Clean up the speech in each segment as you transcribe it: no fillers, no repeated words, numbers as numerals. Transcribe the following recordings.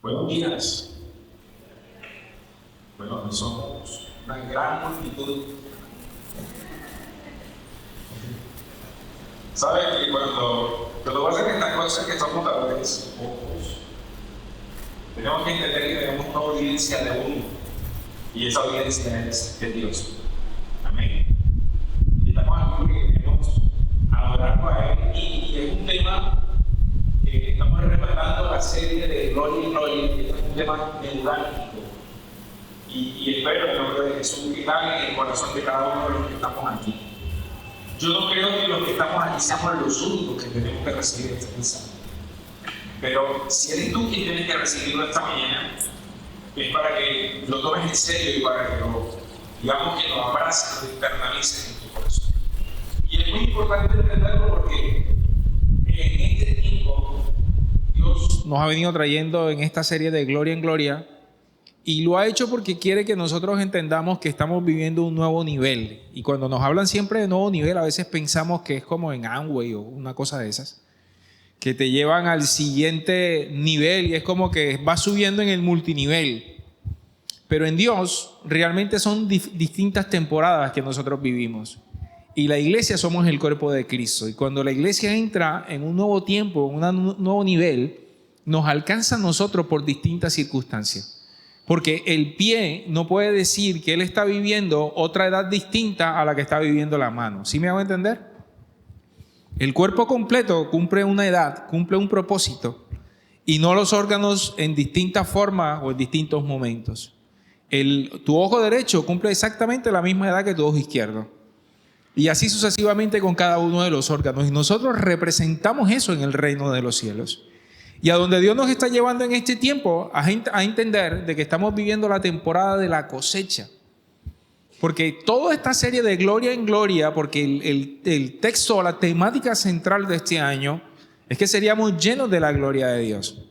Buenos días. Bueno, no somos una gran multitud. ¿Sabes que cuando vas a hacer estas cosas que somos a veces pocos, tenemos que entender que tenemos una audiencia de uno, y esa audiencia es de Dios? Amén. Y estamos aquí porque queremos adorarlo a Él, y es un tema que estamos repasando la serie de Gloria y Gloria, que es un tema neurálgico. Y espero en el nombre de Jesús que haga en el corazón de cada uno de los que estamos aquí. Yo no creo que los que estamos aquí seamos los únicos que tenemos que recibir este mensaje. Pero si eres tú quien tienes que recibirlo esta mañana, es para que lo tomes en serio y para que digamos que lo abraces, lo internalices en tu corazón. Y es muy importante entenderlo porque en este tiempo Dios nos ha venido trayendo en esta serie de Gloria en Gloria. Y lo ha hecho porque quiere que nosotros entendamos que estamos viviendo un nuevo nivel. Y cuando nos hablan siempre de nuevo nivel, a veces pensamos que es como en Amway o una cosa de esas, que te llevan al siguiente nivel y es como que vas subiendo en el multinivel. Pero en Dios realmente son distintas temporadas que nosotros vivimos. Y la iglesia somos el cuerpo de Cristo. Y cuando la iglesia entra en un nuevo tiempo, en un nuevo nivel, nos alcanza a nosotros por distintas circunstancias. Porque el pie no puede decir que él está viviendo otra edad distinta a la que está viviendo la mano. ¿Sí me hago entender? El cuerpo completo cumple una edad, cumple un propósito, y no los órganos en distintas formas o en distintos momentos. Tu ojo derecho cumple exactamente la misma edad que tu ojo izquierdo. Y así sucesivamente con cada uno de los órganos. Y nosotros representamos eso en el reino de los cielos. Y a donde Dios nos está llevando en este tiempo a entender de que estamos viviendo la temporada de la cosecha. Porque toda esta serie de Gloria en Gloria, porque el texto, la temática central de este año es que seríamos llenos de la gloria de Dios.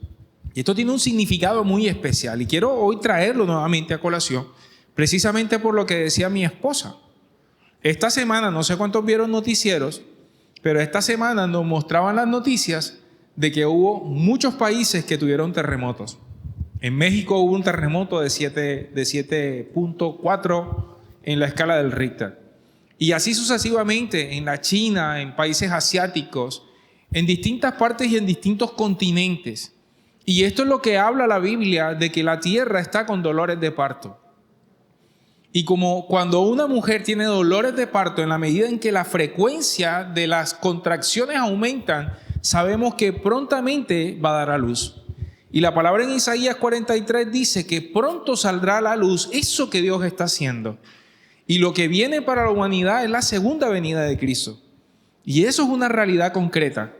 Y esto tiene un significado muy especial y quiero hoy traerlo nuevamente a colación, precisamente por lo que decía mi esposa. Esta semana, no sé cuántos vieron noticieros, pero esta semana nos mostraban las noticias de que hubo muchos países que tuvieron terremotos. En México hubo un terremoto de 7.4 en la escala del Richter. Y así sucesivamente en la China, en países asiáticos, en distintas partes y en distintos continentes. Y esto es lo que habla la Biblia, de que la tierra está con dolores de parto. Y como cuando una mujer tiene dolores de parto, en la medida en que la frecuencia de las contracciones aumentan, sabemos que prontamente va a dar a luz. Y la palabra en Isaías 43 dice que pronto saldrá a la luz eso que Dios está haciendo. Y lo que viene para la humanidad es la segunda venida de Cristo. Y eso es una realidad concreta.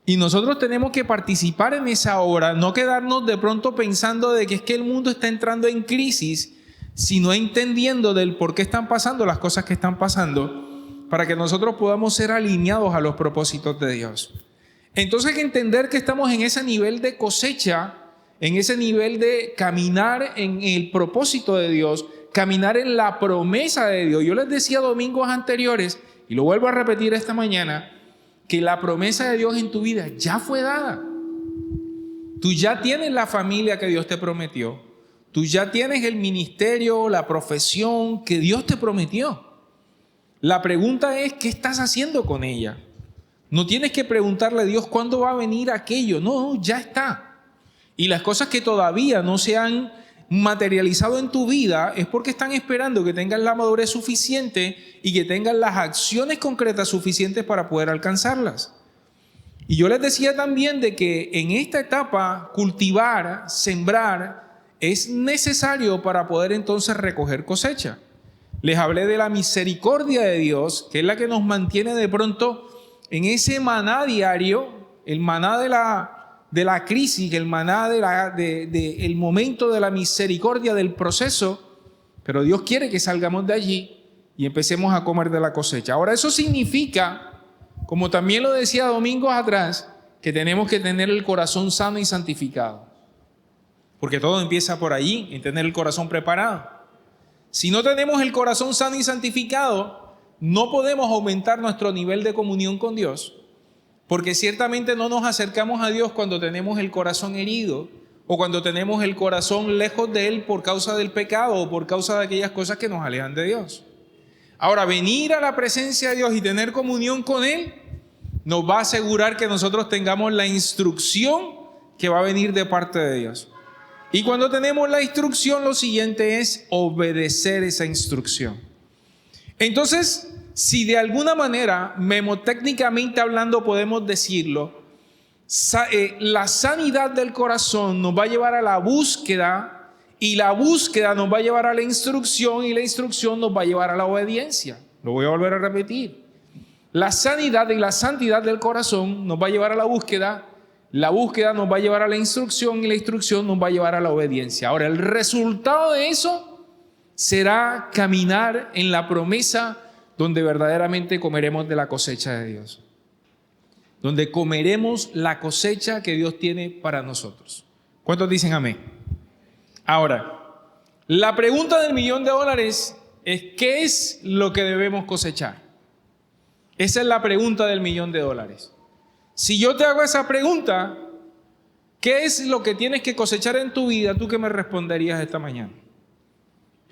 Y nosotros tenemos que participar en esa obra, no quedarnos de pronto pensando de que es que el mundo está entrando en crisis, sino entendiendo del por qué están pasando las cosas que están pasando, para que nosotros podamos ser alineados a los propósitos de Dios. Entonces hay que entender que estamos en ese nivel de cosecha, en ese nivel de caminar en el propósito de Dios, caminar en la promesa de Dios. Yo les decía domingos anteriores, y lo vuelvo a repetir esta mañana, que la promesa de Dios en tu vida ya fue dada. Tú ya tienes la familia que Dios te prometió. Tú ya tienes el ministerio, la profesión que Dios te prometió. La pregunta es, ¿qué estás haciendo con ella? No tienes que preguntarle a Dios cuándo va a venir aquello. No, ya está. Y las cosas que todavía no se han materializado en tu vida es porque están esperando que tengas la madurez suficiente y que tengas las acciones concretas suficientes para poder alcanzarlas. Y yo les decía también de que en esta etapa cultivar, sembrar, es necesario para poder entonces recoger cosecha. Les hablé de la misericordia de Dios, que es la que nos mantiene de pronto en ese maná diario, el maná de la crisis, el maná el momento de la misericordia del proceso, pero Dios quiere que salgamos de allí y empecemos a comer de la cosecha. Ahora, eso significa, como también lo decía domingos atrás, que tenemos que tener el corazón sano y santificado. Porque todo empieza por allí, en tener el corazón preparado. Si no tenemos el corazón sano y santificado, no podemos aumentar nuestro nivel de comunión con Dios, porque ciertamente no nos acercamos a Dios cuando tenemos el corazón herido o cuando tenemos el corazón lejos de Él por causa del pecado o por causa de aquellas cosas que nos alejan de Dios. Ahora, venir a la presencia de Dios y tener comunión con Él nos va a asegurar que nosotros tengamos la instrucción que va a venir de parte de Dios. Y cuando tenemos la instrucción, lo siguiente es obedecer esa instrucción. Entonces, si de alguna manera, memotécnicamente hablando, podemos decirlo, la sanidad del corazón nos va a llevar a la búsqueda, y la búsqueda nos va a llevar a la instrucción, y la instrucción nos va a llevar a la obediencia. Lo voy a volver a repetir. La sanidad y la santidad del corazón nos va a llevar a la búsqueda nos va a llevar a la instrucción, y la instrucción nos va a llevar a la obediencia. Ahora, el resultado de eso será caminar en la promesa donde verdaderamente comeremos de la cosecha de Dios. Donde comeremos la cosecha que Dios tiene para nosotros. ¿Cuántos dicen amén? Ahora, la pregunta del $1.000.000 es: ¿qué es lo que debemos cosechar? Esa es la pregunta del $1.000.000. Si yo te hago esa pregunta, ¿qué es lo que tienes que cosechar en tu vida? ¿Tú qué me responderías esta mañana?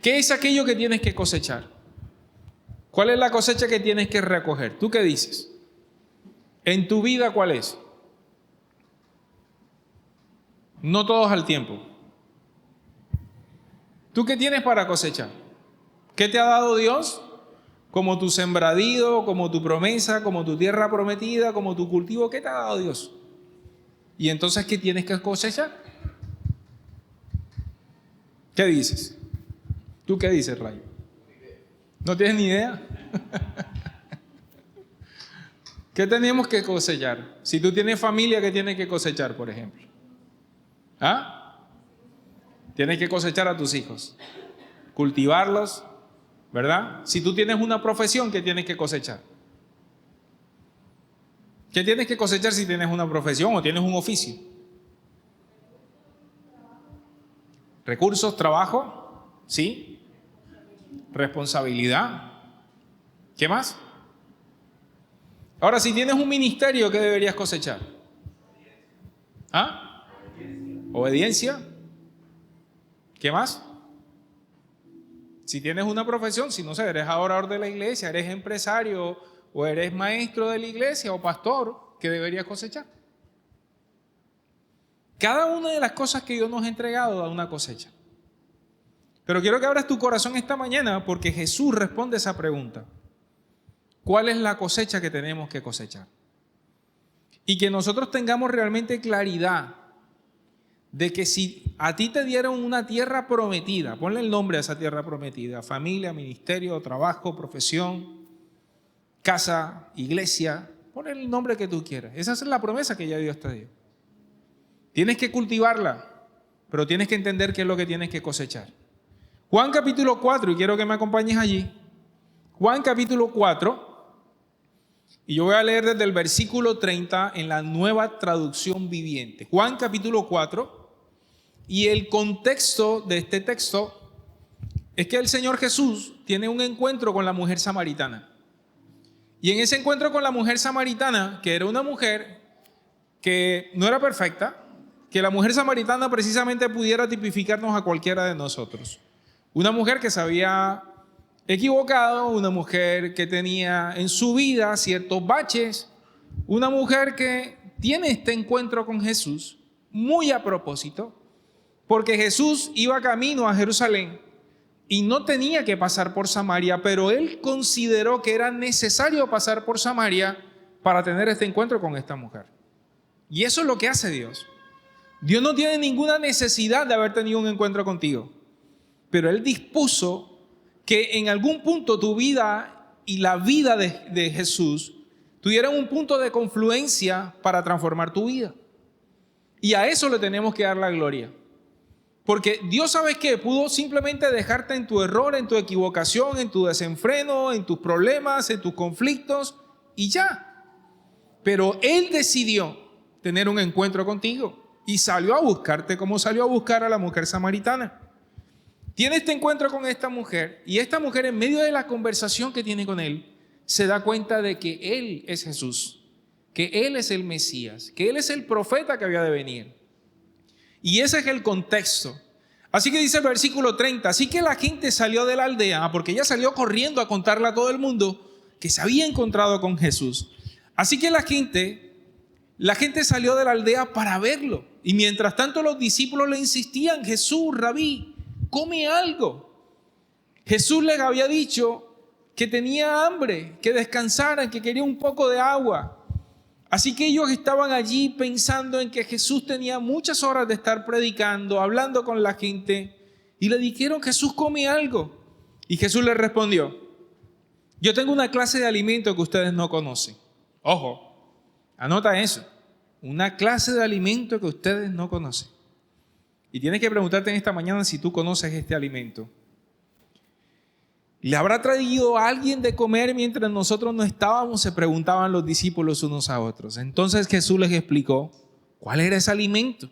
¿Qué es aquello que tienes que cosechar? ¿Cuál es la cosecha que tienes que recoger? ¿Tú qué dices? ¿En tu vida cuál es? No todos al tiempo. ¿Tú qué tienes para cosechar? ¿Qué te ha dado Dios? Como tu sembradío, como tu promesa, como tu tierra prometida, como tu cultivo. ¿Qué te ha dado Dios? Y entonces, ¿qué tienes que cosechar? ¿Qué dices? ¿Tú qué dices, Rayo? ¿No tienes ni idea? ¿Qué tenemos que cosechar? Si tú tienes familia, ¿qué tienes que cosechar, por ejemplo? ¿Ah? Tienes que cosechar a tus hijos, cultivarlos, ¿verdad? Si tú tienes una profesión, ¿qué tienes que cosechar? ¿Qué tienes que cosechar si tienes una profesión o tienes un oficio? Recursos, trabajo, ¿sí? Responsabilidad. ¿Qué más? Ahora, si tienes un ministerio, ¿qué deberías cosechar? ¿Ah? Obediencia. ¿Qué más? Si tienes una profesión, si no sé, eres adorador de la iglesia, eres empresario o eres maestro de la iglesia o pastor, ¿qué deberías cosechar? Cada una de las cosas que Dios nos ha entregado da una cosecha. Pero quiero que abras tu corazón esta mañana porque Jesús responde esa pregunta. ¿Cuál es la cosecha que tenemos que cosechar? Y que nosotros tengamos realmente claridad de que si a ti te dieron una tierra prometida, ponle el nombre a esa tierra prometida: familia, ministerio, trabajo, profesión, casa, iglesia, ponle el nombre que tú quieras. Esa es la promesa que ya Dios te dio. Tienes que cultivarla, pero tienes que entender qué es lo que tienes que cosechar. Juan capítulo 4, y quiero que me acompañes allí. Juan capítulo 4, y yo voy a leer desde el versículo 30 en la Nueva Traducción Viviente. Juan capítulo 4, y el contexto de este texto es que el Señor Jesús tiene un encuentro con la mujer samaritana. Y en ese encuentro con la mujer samaritana, que era una mujer que no era perfecta, que la mujer samaritana precisamente pudiera tipificarnos a cualquiera de nosotros. Una mujer que se había equivocado, una mujer que tenía en su vida ciertos baches, una mujer que tiene este encuentro con Jesús muy a propósito, porque Jesús iba camino a Jerusalén y no tenía que pasar por Samaria, pero él consideró que era necesario pasar por Samaria para tener este encuentro con esta mujer. Y eso es lo que hace Dios. Dios no tiene ninguna necesidad de haber tenido un encuentro contigo, pero Él dispuso que en algún punto tu vida y la vida de Jesús tuvieran un punto de confluencia para transformar tu vida. Y a eso le tenemos que dar la gloria. Porque Dios, ¿sabes qué? Pudo simplemente dejarte en tu error, en tu equivocación, en tu desenfreno, en tus problemas, en tus conflictos y ya. Pero Él decidió tener un encuentro contigo y salió a buscarte como salió a buscar a la mujer samaritana. Tiene este encuentro con esta mujer y esta mujer, en medio de la conversación que tiene con Él, se da cuenta de que Él es Jesús, que Él es el Mesías, que Él es el profeta que había de venir. Y ese es el contexto. Así que dice el versículo 30, así que la gente salió de la aldea, porque ella salió corriendo a contarle a todo el mundo que se había encontrado con Jesús. Así que la gente salió de la aldea para verlo. Y mientras tanto los discípulos le insistían, Jesús, Rabí, come algo. Jesús les había dicho que tenía hambre, que descansaran, que quería un poco de agua. Así que ellos estaban allí pensando en que Jesús tenía muchas horas de estar predicando, hablando con la gente, y le dijeron, Jesús, come algo. Y Jesús les respondió, yo tengo una clase de alimento que ustedes no conocen. Ojo, anota eso, una clase de alimento que ustedes no conocen. Y tienes que preguntarte en esta mañana si tú conoces este alimento. ¿Le habrá traído a alguien de comer mientras nosotros no estábamos? Se preguntaban los discípulos unos a otros. Entonces Jesús les explicó cuál era ese alimento.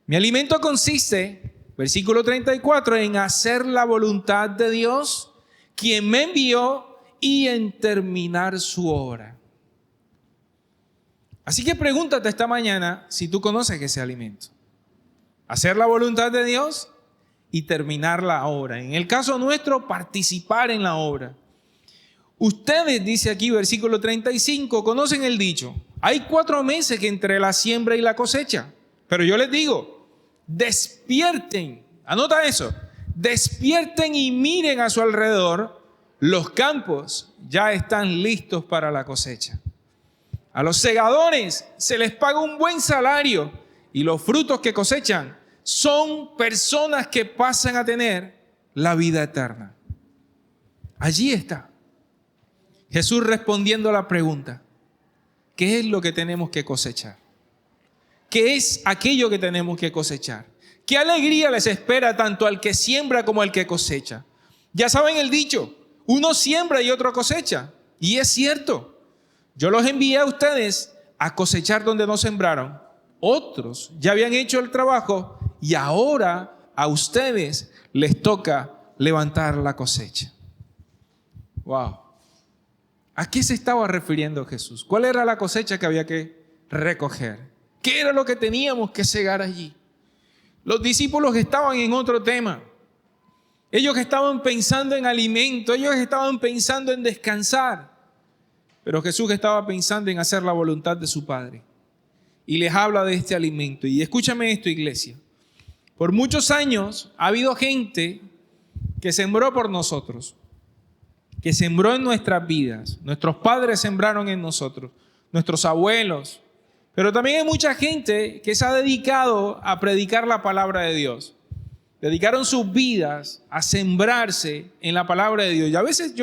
Mi alimento consiste, versículo 34, en hacer la voluntad de Dios, quien me envió, y en terminar su obra. Así que pregúntate esta mañana si tú conoces ese alimento. Hacer la voluntad de Dios y terminar la obra. En el caso nuestro, participar en la obra. Ustedes, dice aquí versículo 35, conocen el dicho, hay 4 meses que entre la siembra y la cosecha. Pero yo les digo, despierten, anota eso, despierten y miren a su alrededor, los campos ya están listos para la cosecha. A los segadores se les paga un buen salario y los frutos que cosechan son personas que pasan a tener la vida eterna. Allí está Jesús respondiendo a la pregunta, ¿qué es lo que tenemos que cosechar? ¿Qué es aquello que tenemos que cosechar? ¿Qué alegría les espera tanto al que siembra como al que cosecha? Ya saben el dicho, uno siembra y otro cosecha. Y es cierto, yo los envié a ustedes a cosechar donde no sembraron. Otros ya habían hecho el trabajo y ahora a ustedes les toca levantar la cosecha. Wow. ¿A qué se estaba refiriendo Jesús? ¿Cuál era la cosecha que había que recoger? ¿Qué era lo que teníamos que segar allí? Los discípulos estaban en otro tema. Ellos estaban pensando en alimento, ellos estaban pensando en descansar. Pero Jesús estaba pensando en hacer la voluntad de su Padre. Y les habla de este alimento. Y escúchame esto, iglesia. Por muchos años ha habido gente que sembró por nosotros, que sembró en nuestras vidas. Nuestros padres sembraron en nosotros, nuestros abuelos. Pero también hay mucha gente que se ha dedicado a predicar la palabra de Dios. Dedicaron sus vidas a sembrarse en la palabra de Dios. Y a veces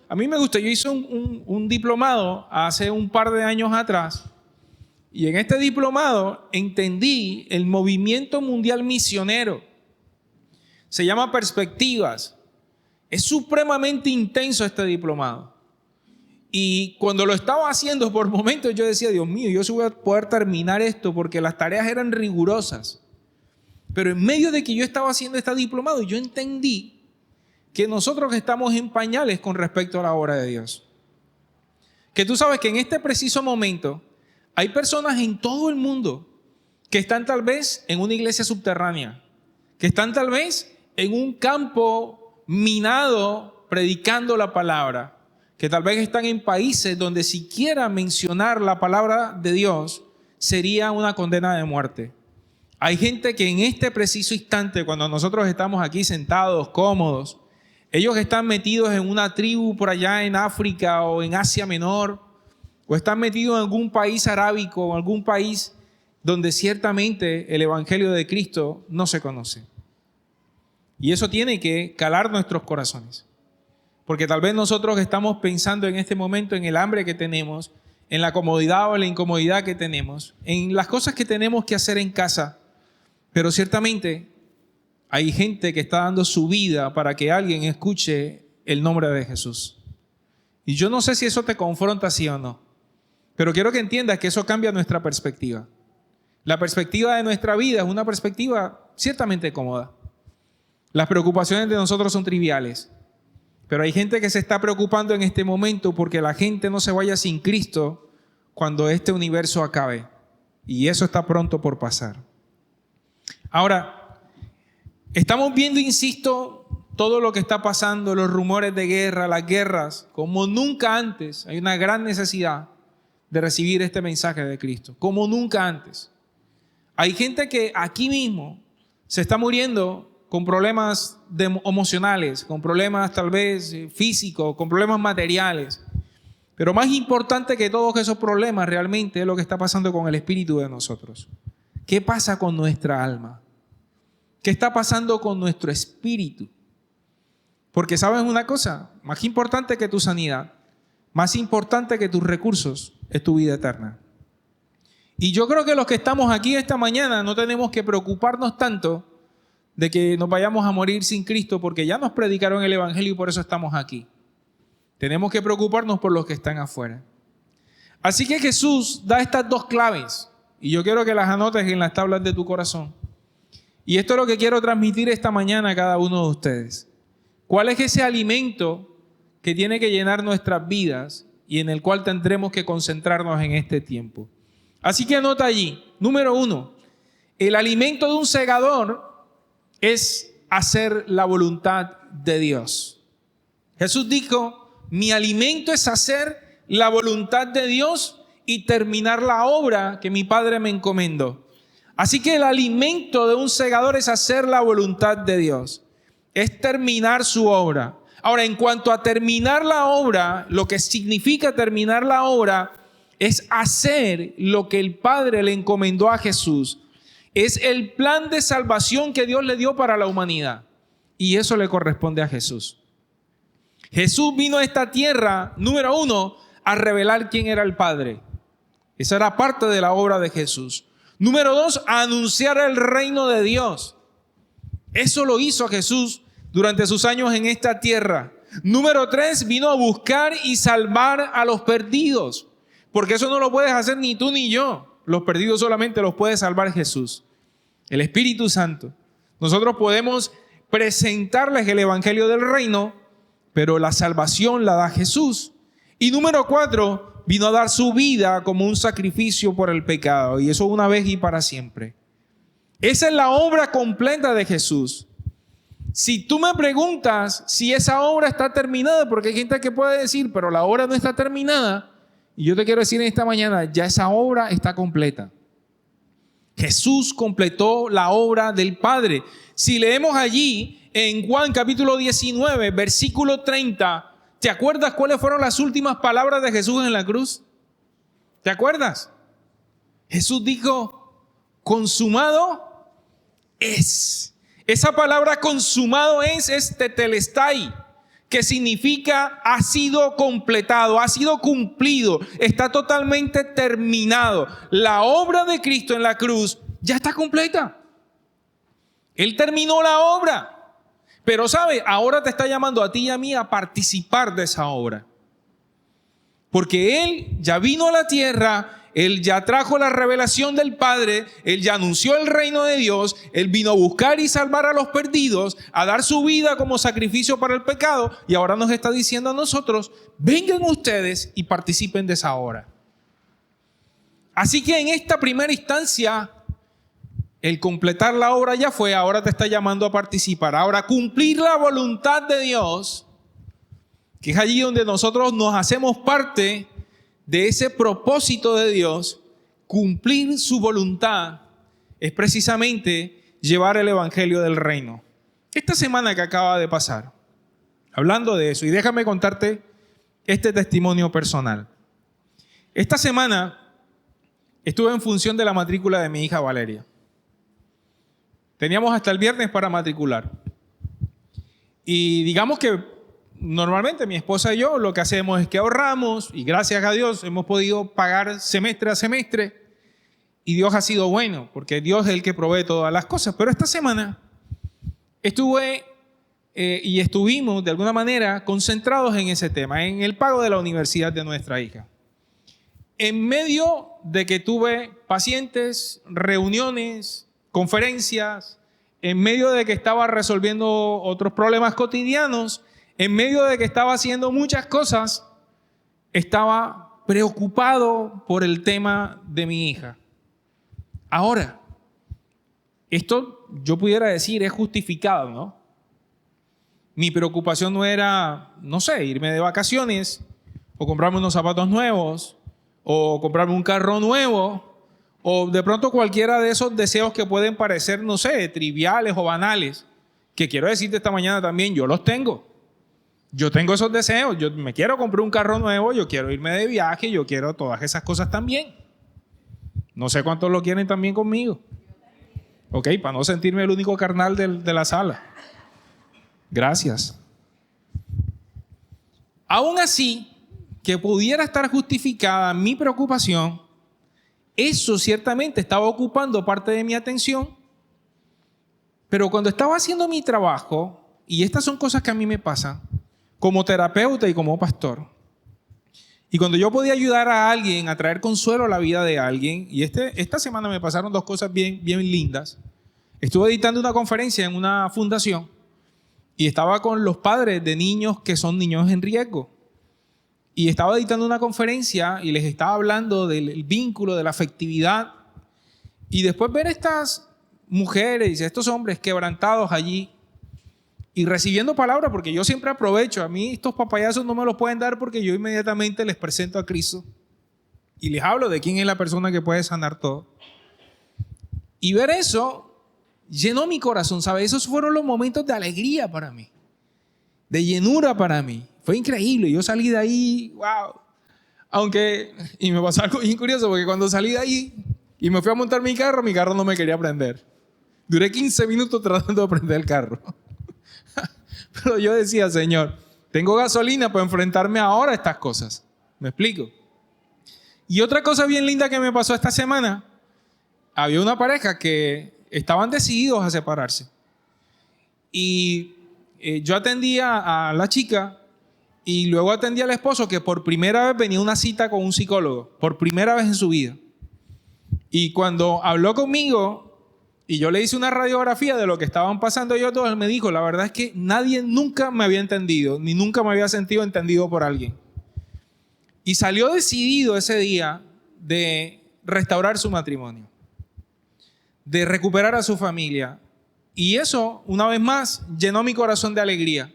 a mí me gusta, yo hice un diplomado hace un par de años atrás. Y en este diplomado entendí el movimiento mundial misionero. Se llama Perspectivas. Es supremamente intenso este diplomado. Y cuando lo estaba haciendo por momentos yo decía, Dios mío, yo sí voy a poder terminar esto porque las tareas eran rigurosas. Pero en medio de que yo estaba haciendo este diplomado, yo entendí que nosotros estamos en pañales con respecto a la obra de Dios. Que tú sabes que en este preciso momento hay personas en todo el mundo que están tal vez en una iglesia subterránea, que están tal vez en un campo minado predicando la palabra, que tal vez están en países donde siquiera mencionar la palabra de Dios sería una condena de muerte. Hay gente que en este preciso instante, cuando nosotros estamos aquí sentados, cómodos, ellos están metidos en una tribu por allá en África o en Asia Menor, o están metidos en algún país arábico o algún país donde ciertamente el evangelio de Cristo no se conoce. Y eso tiene que calar nuestros corazones. Porque tal vez nosotros estamos pensando en este momento en el hambre que tenemos, en la comodidad o la incomodidad que tenemos, en las cosas que tenemos que hacer en casa. Pero ciertamente hay gente que está dando su vida para que alguien escuche el nombre de Jesús. Y yo no sé si eso te confronta sí o no. Pero quiero que entiendas que eso cambia nuestra perspectiva. La perspectiva de nuestra vida es una perspectiva ciertamente cómoda. Las preocupaciones de nosotros son triviales. Pero hay gente que se está preocupando en este momento porque la gente no se vaya sin Cristo cuando este universo acabe. Y eso está pronto por pasar. Ahora, estamos viendo, insisto, todo lo que está pasando, los rumores de guerra, las guerras, como nunca antes. Hay una gran necesidad de recibir este mensaje de Cristo, como nunca antes. Hay gente que aquí mismo se está muriendo con problemas emocionales, con problemas tal vez físicos, con problemas materiales. Pero más importante que todos esos problemas realmente es lo que está pasando con el espíritu de nosotros. ¿Qué pasa con nuestra alma? ¿Qué está pasando con nuestro espíritu? Porque ¿sabes una cosa? Más importante que tu sanidad, más importante que tus recursos, es tu vida eterna. Y yo creo que los que estamos aquí esta mañana no tenemos que preocuparnos tanto de que nos vayamos a morir sin Cristo, porque ya nos predicaron el Evangelio y por eso estamos aquí. Tenemos que preocuparnos por los que están afuera. Así que Jesús da estas dos claves, y yo quiero que las anotes en las tablas de tu corazón. Y esto es lo que quiero transmitir esta mañana a cada uno de ustedes. ¿Cuál es ese alimento que tiene que llenar nuestras vidas y en el cual tendremos que concentrarnos en este tiempo? Así que anota allí. Número 1, el alimento de un segador es hacer la voluntad de Dios. Jesús dijo, mi alimento es hacer la voluntad de Dios y terminar la obra que mi Padre me encomendó. Así que el alimento de un segador es hacer la voluntad de Dios, es terminar su obra. Ahora, en cuanto a terminar la obra, lo que significa terminar la obra es hacer lo que el Padre le encomendó a Jesús. Es el plan de salvación que Dios le dio para la humanidad. Y eso le corresponde a Jesús. Jesús vino a esta tierra, número 1, a revelar quién era el Padre. Esa era parte de la obra de Jesús. Número 2, a anunciar el reino de Dios. Eso lo hizo Jesús durante sus años en esta tierra. Número 3, vino a buscar y salvar a los perdidos. Porque eso no lo puedes hacer ni tú ni yo. Los perdidos solamente los puede salvar Jesús, el Espíritu Santo. Nosotros podemos presentarles el Evangelio del Reino, pero la salvación la da Jesús. Y número 4, vino a dar su vida como un sacrificio por el pecado. Y eso una vez y para siempre. Esa es la obra completa de Jesús. Si tú me preguntas si esa obra está terminada, porque hay gente que puede decir, pero la obra no está terminada. Y yo te quiero decir en esta mañana, ya esa obra está completa. Jesús completó la obra del Padre. Si leemos allí en Juan capítulo 19, versículo 30, ¿te acuerdas cuáles fueron las últimas palabras de Jesús en la cruz? ¿Te acuerdas? Jesús dijo, consumado es. Esa palabra consumado es tetelestai, que significa ha sido completado, ha sido cumplido, está totalmente terminado. La obra de Cristo en la cruz ya está completa. Él terminó la obra. Pero ¿sabe? Ahora te está llamando a ti y a mí a participar de esa obra. Porque Él ya vino a la tierra, Él ya trajo la revelación del Padre, Él ya anunció el reino de Dios, Él vino a buscar y salvar a los perdidos, a dar su vida como sacrificio para el pecado, y ahora nos está diciendo a nosotros, vengan ustedes y participen de esa obra. Así que en esta primera instancia, el completar la obra ya fue, ahora te está llamando a participar. Ahora, cumplir la voluntad de Dios, que es allí donde nosotros nos hacemos parte de ese propósito de Dios. Cumplir su voluntad es precisamente llevar el evangelio del reino. Esta semana que acaba de pasar, hablando de eso, y déjame contarte este testimonio personal. Esta semana estuve en función de la matrícula de mi hija Valeria. Teníamos hasta el viernes para matricular. Y digamos que normalmente mi esposa y yo lo que hacemos es que ahorramos, y gracias a Dios hemos podido pagar semestre a semestre, y Dios ha sido bueno, porque Dios es el que provee todas las cosas. Pero esta semana estuvimos de alguna manera concentrados en ese tema, en el pago de la universidad de nuestra hija. En medio de que tuve pacientes, reuniones, conferencias, en medio de que estaba resolviendo otros problemas cotidianos, en medio de que estaba haciendo muchas cosas, estaba preocupado por el tema de mi hija. Ahora, esto yo pudiera decir es justificado, ¿no? Mi preocupación no era, no sé, irme de vacaciones o comprarme unos zapatos nuevos o comprarme un carro nuevo o de pronto cualquiera de esos deseos que pueden parecer, no sé, triviales o banales, que quiero decirte esta mañana también, yo los tengo. Yo tengo esos deseos, yo me quiero comprar un carro nuevo, yo quiero irme de viaje, yo quiero todas esas cosas también. No sé cuántos lo quieren también conmigo. Ok, para no sentirme el único carnal de la sala. Gracias. Aún así, que pudiera estar justificada mi preocupación, eso ciertamente estaba ocupando parte de mi atención, pero cuando estaba haciendo mi trabajo, y estas son cosas que a mí me pasan, como terapeuta y como pastor, y cuando yo podía ayudar a alguien a traer consuelo a la vida de alguien, y esta semana me pasaron dos cosas bien lindas. Estuve editando una conferencia en una fundación y estaba con los padres de niños que son niños en riesgo. Y estaba editando una conferencia y les estaba hablando del vínculo, de la afectividad. Y después ver estas mujeres, estos hombres quebrantados allí y recibiendo palabras, porque yo siempre aprovecho. A mí estos papayazos no me los pueden dar porque yo inmediatamente les presento a Cristo y les hablo de quién es la persona que puede sanar todo. Y ver eso llenó mi corazón, ¿sabes? Esos fueron los momentos de alegría para mí, de llenura para mí. Fue increíble. Yo salí de ahí, wow. Y me pasó algo bien curioso, porque cuando salí de ahí y me fui a montar mi carro no me quería prender. Duré 15 minutos tratando de prender el carro. Pero yo decía, Señor, tengo gasolina para enfrentarme ahora a estas cosas. ¿Me explico? Y otra cosa bien linda que me pasó esta semana, había una pareja que estaban decididos a separarse. Y yo atendía a la chica y luego atendía al esposo, que por primera vez venía a una cita con un psicólogo, por primera vez en su vida. Y cuando habló conmigo y yo le hice una radiografía de lo que estaban pasando ellos dos, él me dijo, la verdad es que nadie nunca me había entendido, ni nunca me había sentido entendido por alguien. Y salió decidido ese día de restaurar su matrimonio, de recuperar a su familia. Y eso, una vez más, llenó mi corazón de alegría.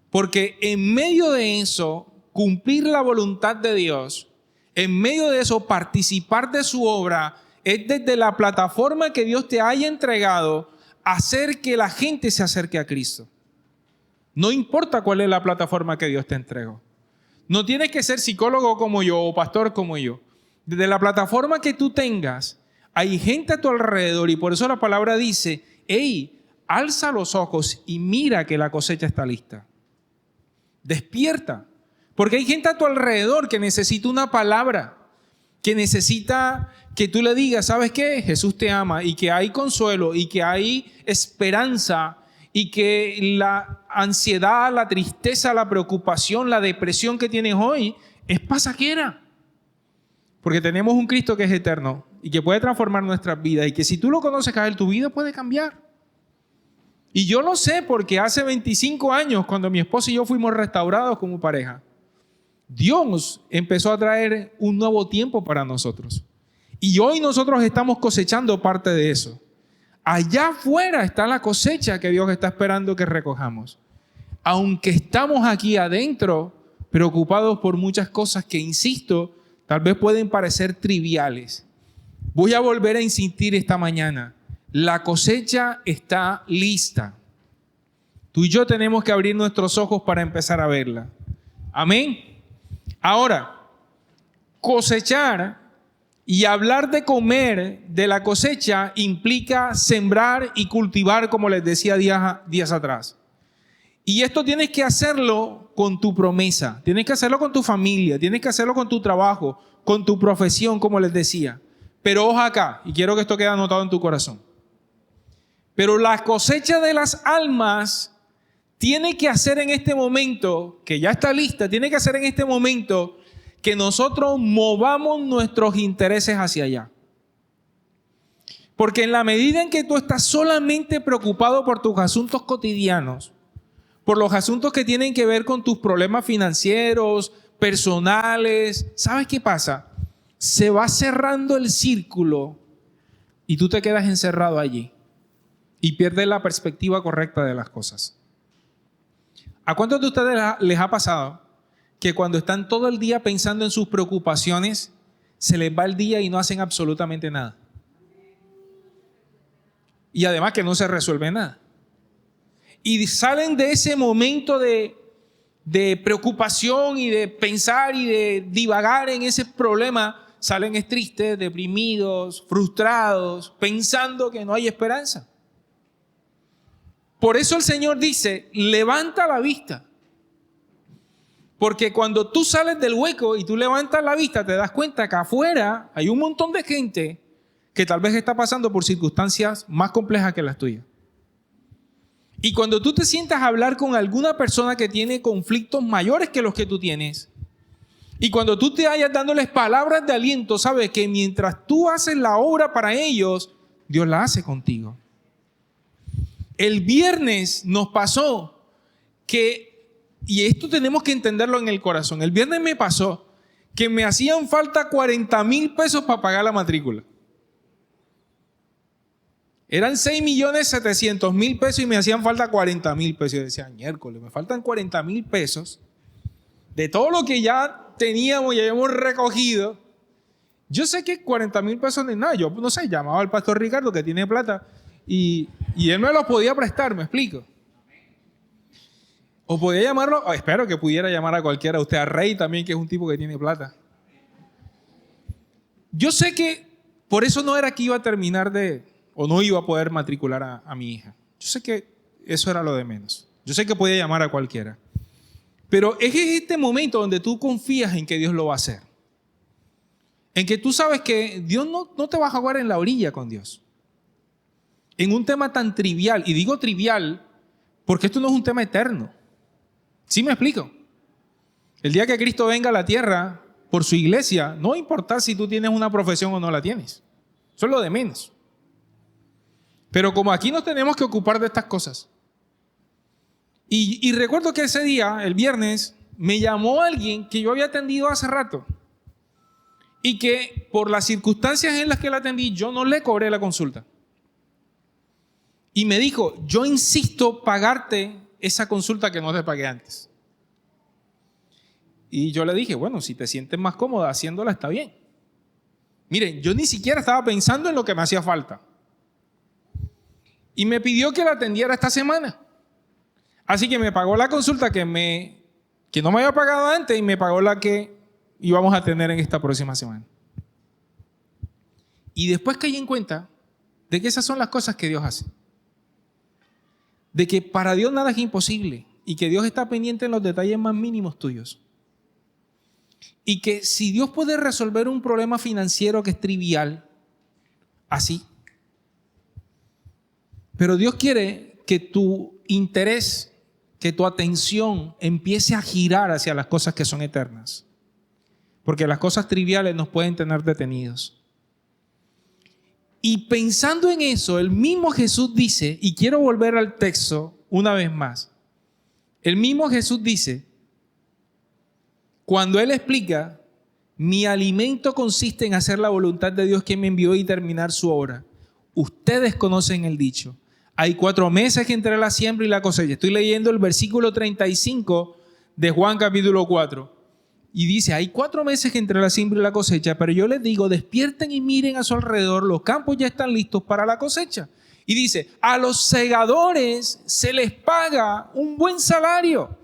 Porque en medio de eso, cumplir la voluntad de Dios, en medio de eso, participar de su obra, es desde la plataforma que Dios te haya entregado, hacer que la gente se acerque a Cristo. No importa cuál es la plataforma que Dios te entregó. No tienes que ser psicólogo como yo o pastor como yo. Desde la plataforma que tú tengas, hay gente a tu alrededor y por eso la palabra dice, hey, alza los ojos y mira que la cosecha está lista. Despierta, porque hay gente a tu alrededor que necesita una palabra, que necesita que tú le digas, ¿sabes qué? Jesús te ama y que hay consuelo y que hay esperanza y que la ansiedad, la tristeza, la preocupación, la depresión que tienes hoy es pasajera. Porque tenemos un Cristo que es eterno y que puede transformar nuestras vidas y que si tú lo conoces a Él, tu vida puede cambiar. Y yo lo sé porque hace 25 años, cuando mi esposa y yo fuimos restaurados como pareja, Dios empezó a traer un nuevo tiempo para nosotros. Y hoy nosotros estamos cosechando parte de eso. Allá afuera está la cosecha que Dios está esperando que recojamos. Aunque estamos aquí adentro preocupados por muchas cosas que, insisto, tal vez pueden parecer triviales. Voy a volver a insistir esta mañana. La cosecha está lista. Tú y yo tenemos que abrir nuestros ojos para empezar a verla. Amén. Ahora, cosechar y hablar de comer de la cosecha implica sembrar y cultivar, como les decía días atrás. Y esto tienes que hacerlo con tu promesa, tienes que hacerlo con tu familia, tienes que hacerlo con tu trabajo, con tu profesión, como les decía. Pero ojo acá, y quiero que esto quede anotado en tu corazón. Pero la cosecha de las almas tiene que hacer en este momento, que ya está lista, tiene que hacer en este momento que nosotros movamos nuestros intereses hacia allá. Porque en la medida en que tú estás solamente preocupado por tus asuntos cotidianos, por los asuntos que tienen que ver con tus problemas financieros, personales, ¿sabes qué pasa? Se va cerrando el círculo y tú te quedas encerrado allí. y pierde la perspectiva correcta de las cosas. ¿A cuántos de ustedes les ha pasado que cuando están todo el día pensando en sus preocupaciones, se les va el día y no hacen absolutamente nada? Y además que no se resuelve nada. Y salen de ese momento de preocupación y de pensar y de divagar en ese problema, salen tristes, deprimidos, frustrados, pensando que no hay esperanza. Por eso el Señor dice, levanta la vista. Porque cuando tú sales del hueco y tú levantas la vista, te das cuenta que afuera hay un montón de gente que tal vez está pasando por circunstancias más complejas que las tuyas. Y cuando tú te sientas a hablar con alguna persona que tiene conflictos mayores que los que tú tienes, y cuando tú te vayas dándoles palabras de aliento, sabes que mientras tú haces la obra para ellos, Dios la hace contigo. El viernes nos pasó que, y esto tenemos que entenderlo en el corazón, el viernes me pasó que me hacían falta 40,000 pesos para pagar la matrícula. Eran 6,700,000 pesos y me hacían falta 40,000 pesos. Yo decía, miércoles, me faltan 40,000 pesos de todo lo que ya teníamos y habíamos recogido. Yo sé que 40,000 pesos no es nada. Yo no sé, llamaba al pastor Ricardo que tiene plata y él me los podía prestar, ¿me explico? O podía llamarlo, espero que pudiera llamar a cualquiera, usted a Rey también, que es un tipo que tiene plata. Yo sé que por eso no era que iba a terminar o no iba a poder matricular a mi hija. Yo sé que eso era lo de menos. Yo sé que podía llamar a cualquiera. Pero es este momento donde tú confías en que Dios lo va a hacer. En que tú sabes que Dios no te va a jugar en la orilla con Dios. En un tema tan trivial, y digo trivial porque esto no es un tema eterno. ¿Sí me explico? El día que Cristo venga a la tierra por su iglesia, no importa si tú tienes una profesión o no la tienes. Eso es lo de menos. Pero como aquí nos tenemos que ocupar de estas cosas. Y recuerdo que ese día, el viernes, me llamó alguien que yo había atendido hace rato. Y que por las circunstancias en las que la atendí, yo no le cobré la consulta. Y me dijo, yo insisto pagarte esa consulta que no te pagué antes. Y yo le dije, bueno, si te sientes más cómoda haciéndola, está bien. Miren, yo ni siquiera estaba pensando en lo que me hacía falta. Y me pidió que la atendiera esta semana. Así que me pagó la consulta que no me había pagado antes y me pagó la que íbamos a tener en esta próxima semana. Y después caí en cuenta de que esas son las cosas que Dios hace. De que para Dios nada es imposible y que Dios está pendiente en los detalles más mínimos tuyos. Y que si Dios puede resolver un problema financiero que es trivial, así. Pero Dios quiere que tu interés, que tu atención empiece a girar hacia las cosas que son eternas. Porque las cosas triviales nos pueden tener detenidos. Y pensando en eso, el mismo Jesús dice, y quiero volver al texto una vez más. El mismo Jesús dice, cuando Él explica, mi alimento consiste en hacer la voluntad de Dios que me envió y terminar su obra. Ustedes conocen el dicho. Hay 4 meses entre la siembra y la cosecha. Estoy leyendo el versículo 35 de Juan capítulo 4. Y dice, hay 4 meses entre la siembra y la cosecha, pero yo les digo, despierten y miren a su alrededor, los campos ya están listos para la cosecha. Y dice, a los segadores se les paga un buen salario.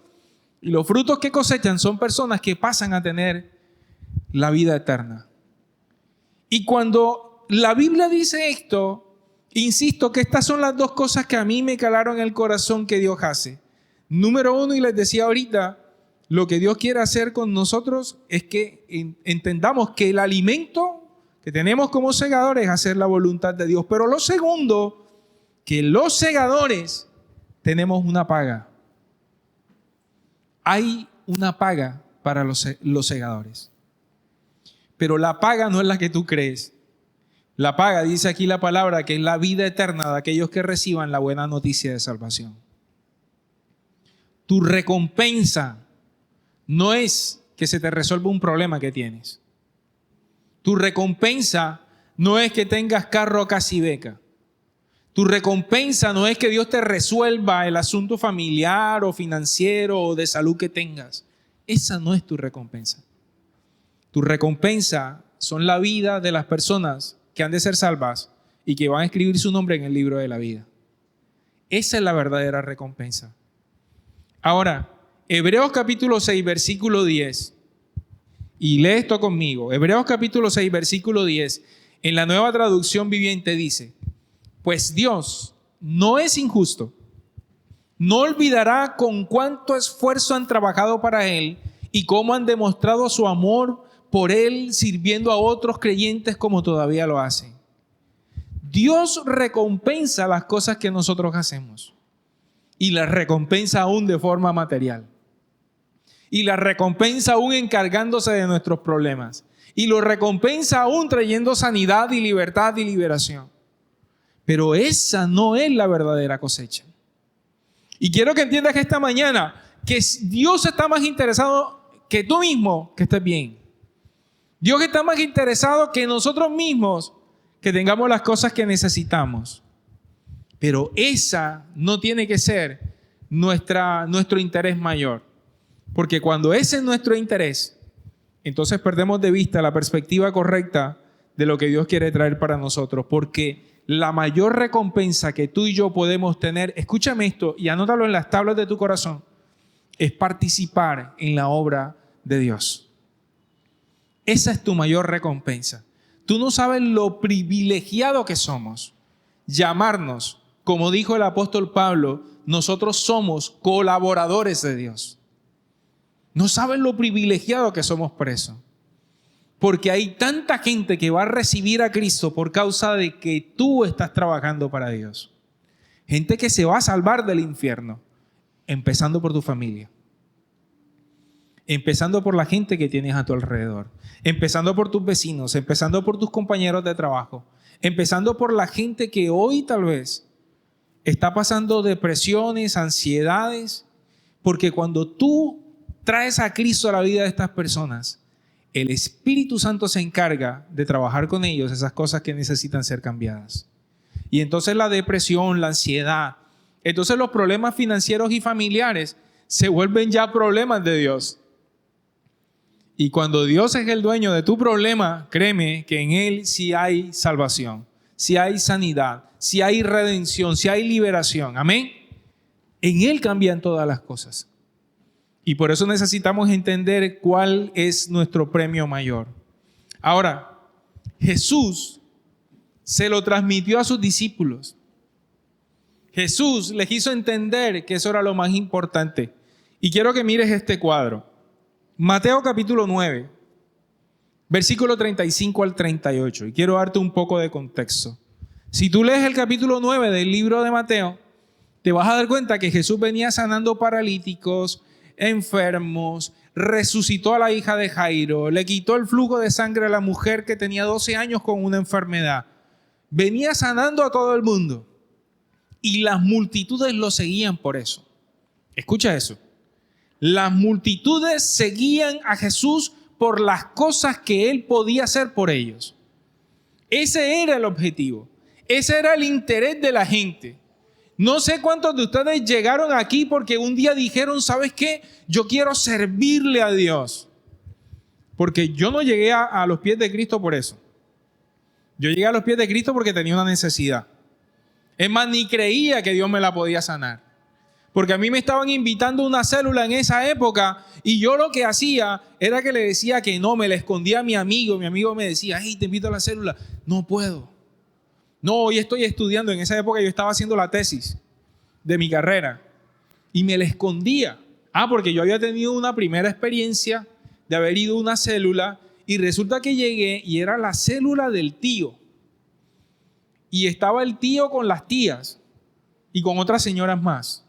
Y los frutos que cosechan son personas que pasan a tener la vida eterna. Y cuando la Biblia dice esto, insisto que estas son las 2 cosas que a mí me calaron en el corazón que Dios hace. Número 1, y les decía ahorita, lo que Dios quiere hacer con nosotros es que entendamos que el alimento que tenemos como segadores es hacer la voluntad de Dios. Pero lo segundo, que los segadores tenemos una paga. Hay una paga para los segadores. Pero la paga no es la que tú crees. La paga, dice aquí la palabra, que es la vida eterna de aquellos que reciban la buena noticia de salvación. Tu recompensa no es que se te resuelva un problema que tienes. Tu recompensa no es que tengas carro casi beca. Tu recompensa no es que Dios te resuelva el asunto familiar o financiero o de salud que tengas. Esa no es tu recompensa. Tu recompensa son la vida de las personas que han de ser salvas y que van a escribir su nombre en el libro de la vida. Esa es la verdadera recompensa. Ahora, Hebreos capítulo 6, versículo 10. Y lee esto conmigo. Hebreos capítulo 6, versículo 10. En la Nueva Traducción Viviente dice: pues Dios no es injusto. No olvidará con cuánto esfuerzo han trabajado para Él y cómo han demostrado su amor por Él sirviendo a otros creyentes como todavía lo hacen. Dios recompensa las cosas que nosotros hacemos y las recompensa aún de forma material. Y las recompensa aún encargándose de nuestros problemas. Y lo recompensa aún trayendo sanidad y libertad y liberación. Pero esa no es la verdadera cosecha. Y quiero que entiendas que esta mañana, que Dios está más interesado que tú mismo que estés bien. Dios está más interesado que nosotros mismos que tengamos las cosas que necesitamos. Pero esa no tiene que ser nuestro interés mayor. Porque cuando ese es nuestro interés, entonces perdemos de vista la perspectiva correcta de lo que Dios quiere traer para nosotros. Porque la mayor recompensa que tú y yo podemos tener, escúchame esto y anótalo en las tablas de tu corazón, es participar en la obra de Dios. Esa es tu mayor recompensa. Tú no sabes lo privilegiado que somos. Llamarnos, como dijo el apóstol Pablo, nosotros somos colaboradores de Dios. No sabes lo privilegiado que somos por eso. Porque hay tanta gente que va a recibir a Cristo por causa de que tú estás trabajando para Dios. Gente que se va a salvar del infierno, empezando por tu familia. Empezando por la gente que tienes a tu alrededor. Empezando por tus vecinos, empezando por tus compañeros de trabajo. Empezando por la gente que hoy tal vez está pasando depresiones, ansiedades. Porque cuando tú traes a Cristo a la vida de estas personas, el Espíritu Santo se encarga de trabajar con ellos esas cosas que necesitan ser cambiadas. Y entonces la depresión, la ansiedad, entonces los problemas financieros y familiares se vuelven ya problemas de Dios. Y cuando Dios es el dueño de tu problema, créeme que en Él sí hay salvación, sí hay sanidad, sí hay redención, sí hay liberación. Amén. En Él cambian todas las cosas. Y por eso necesitamos entender cuál es nuestro premio mayor. Ahora, Jesús se lo transmitió a sus discípulos. Jesús les hizo entender que eso era lo más importante. Y quiero que mires este cuadro. Mateo capítulo 9, versículo 35 al 38. Y quiero darte un poco de contexto. Si tú lees el capítulo 9 del libro de Mateo, te vas a dar cuenta que Jesús venía sanando paralíticos, enfermos, resucitó a la hija de Jairo, le quitó el flujo de sangre a la mujer que tenía 12 años con una enfermedad. Venía sanando a todo el mundo y las multitudes lo seguían por eso. Escucha eso. Las multitudes seguían a Jesús por las cosas que Él podía hacer por ellos. Ese era el objetivo. Ese era el interés de la gente. No sé cuántos de ustedes llegaron aquí porque un día dijeron, ¿sabes qué? Yo quiero servirle a Dios. Porque yo no llegué a los pies de Cristo por eso. Yo llegué a los pies de Cristo porque tenía una necesidad. Es más, ni creía que Dios me la podía sanar. Porque a mí me estaban invitando a una célula en esa época y yo lo que hacía era que le decía que no, me la escondía a mi amigo. Mi amigo me decía, hey, te invito a la célula. No puedo. No, hoy estoy estudiando. En esa época yo estaba haciendo la tesis de mi carrera y me la escondía. Porque yo había tenido una primera experiencia de haber ido a una célula y resulta que llegué y era la célula del tío. Y estaba el tío con las tías y con otras señoras más.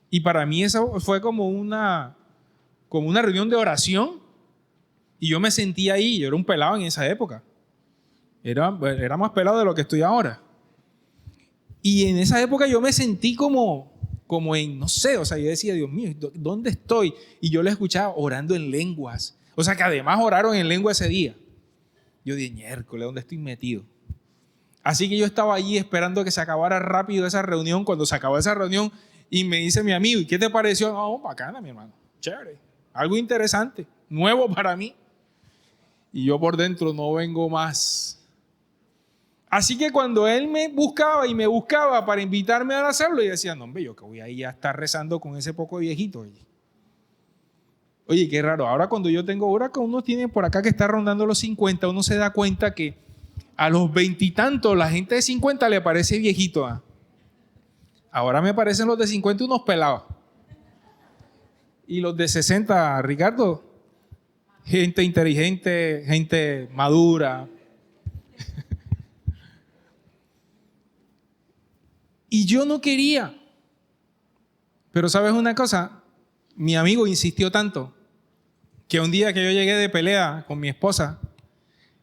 Y para mí eso fue como una reunión de oración. Y yo me sentía ahí, yo era un pelado en esa época. Era más pelado de lo que estoy ahora. Y en esa época yo me sentí como en, no sé, o sea, yo decía, Dios mío, ¿dónde estoy? Y yo le escuchaba orando en lenguas. O sea, que además oraron en lengua ese día. Yo dije, miércoles, ¿dónde estoy metido? Así que yo estaba allí esperando que se acabara rápido esa reunión. Cuando se acabó esa reunión y me dice mi amigo, ¿y qué te pareció? No, bacana, mi hermano, chévere, algo interesante, nuevo para mí. Y yo por dentro no vengo más. Así que cuando él me buscaba para invitarme a hacerlo, yo decía, no, hombre, yo que voy ahí a estar rezando con ese poco viejito. Oye, qué raro. Ahora cuando yo tengo, ahora que uno tiene por acá que está rondando los 50, uno se da cuenta que a los 20 y tantos la gente de 50 le parece viejito. ¿Ah? Ahora me parecen los de 50 unos pelados. Y los de 60, Ricardo, gente inteligente, gente madura. Y yo no quería. Pero ¿sabes una cosa? Mi amigo insistió tanto que un día que yo llegué de pelea con mi esposa,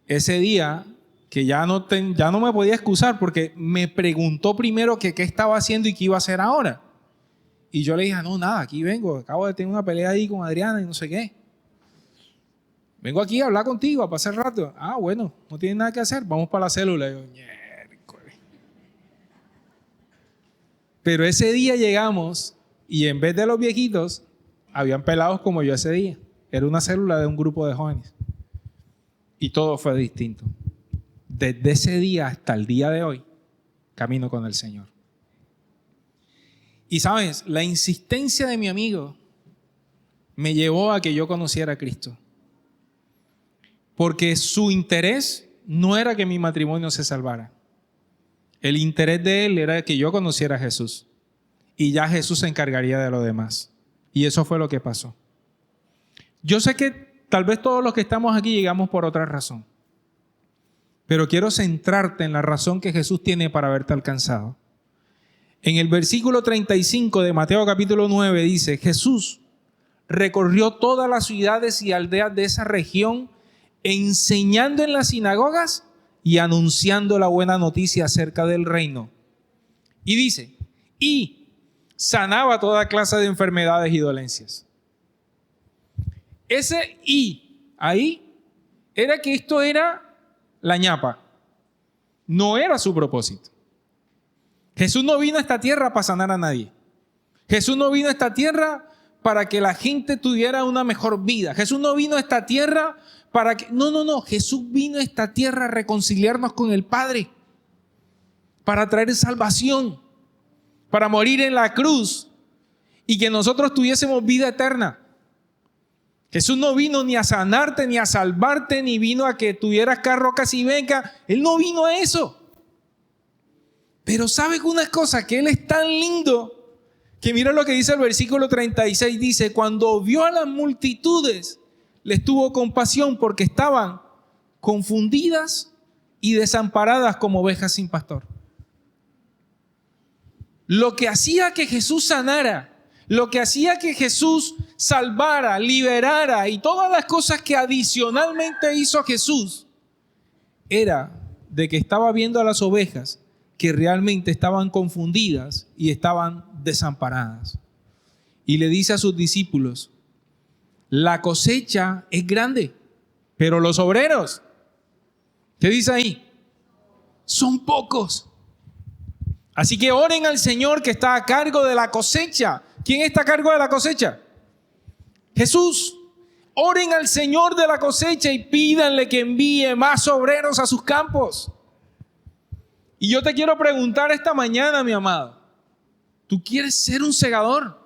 ese día que ya no me podía excusar porque me preguntó primero que qué estaba haciendo y qué iba a hacer ahora. Y yo le dije, no, nada, aquí vengo, acabo de tener una pelea ahí con Adriana y no sé qué. Vengo aquí a hablar contigo, a pasar rato. Ah, bueno, no tienes nada que hacer, vamos para la célula. Y yo, pero ese día llegamos y en vez de los viejitos, habían pelados como yo ese día. Era una célula de un grupo de jóvenes. Y todo fue distinto. Desde ese día hasta el día de hoy, camino con el Señor. Y sabes, la insistencia de mi amigo me llevó a que yo conociera a Cristo. Porque su interés no era que mi matrimonio se salvara. El interés de él era que yo conociera a Jesús. Y ya Jesús se encargaría de lo demás. Y eso fue lo que pasó. Yo sé que tal vez todos los que estamos aquí llegamos por otra razón. Pero quiero centrarte en la razón que Jesús tiene para haberte alcanzado. En el versículo 35 de Mateo capítulo 9 dice, Jesús recorrió todas las ciudades y aldeas de esa región, enseñando en las sinagogas y anunciando la buena noticia acerca del reino. Y dice, y sanaba toda clase de enfermedades y dolencias. Ese y ahí era que esto era la ñapa. No era su propósito. Jesús no vino a esta tierra para sanar a nadie. Jesús no vino a esta tierra para que la gente tuviera una mejor vida. Jesús no vino a esta tierra para que... No. Jesús vino a esta tierra a reconciliarnos con el Padre. Para traer salvación. Para morir en la cruz. Y que nosotros tuviésemos vida eterna. Jesús no vino ni a sanarte, ni a salvarte, ni vino a que tuvieras carro casi venga. Él no vino a eso. Pero ¿sabes una cosa? Que Él es tan lindo que mira lo que dice el versículo 36. Dice, cuando vio a las multitudes, les tuvo compasión porque estaban confundidas y desamparadas como ovejas sin pastor. Lo que hacía que Jesús sanara, lo que hacía que Jesús salvara, liberara y todas las cosas que adicionalmente hizo Jesús, era de que estaba viendo a las ovejas que realmente estaban confundidas y estaban desamparadas. Y le dice a sus discípulos, la cosecha es grande, pero los obreros, ¿qué dice ahí? Son pocos. Así que oren al Señor que está a cargo de la cosecha. ¿Quién está a cargo de la cosecha? Jesús. Oren al Señor de la cosecha y pídanle que envíe más obreros a sus campos. Y yo te quiero preguntar esta mañana, mi amado, ¿tú quieres ser un segador?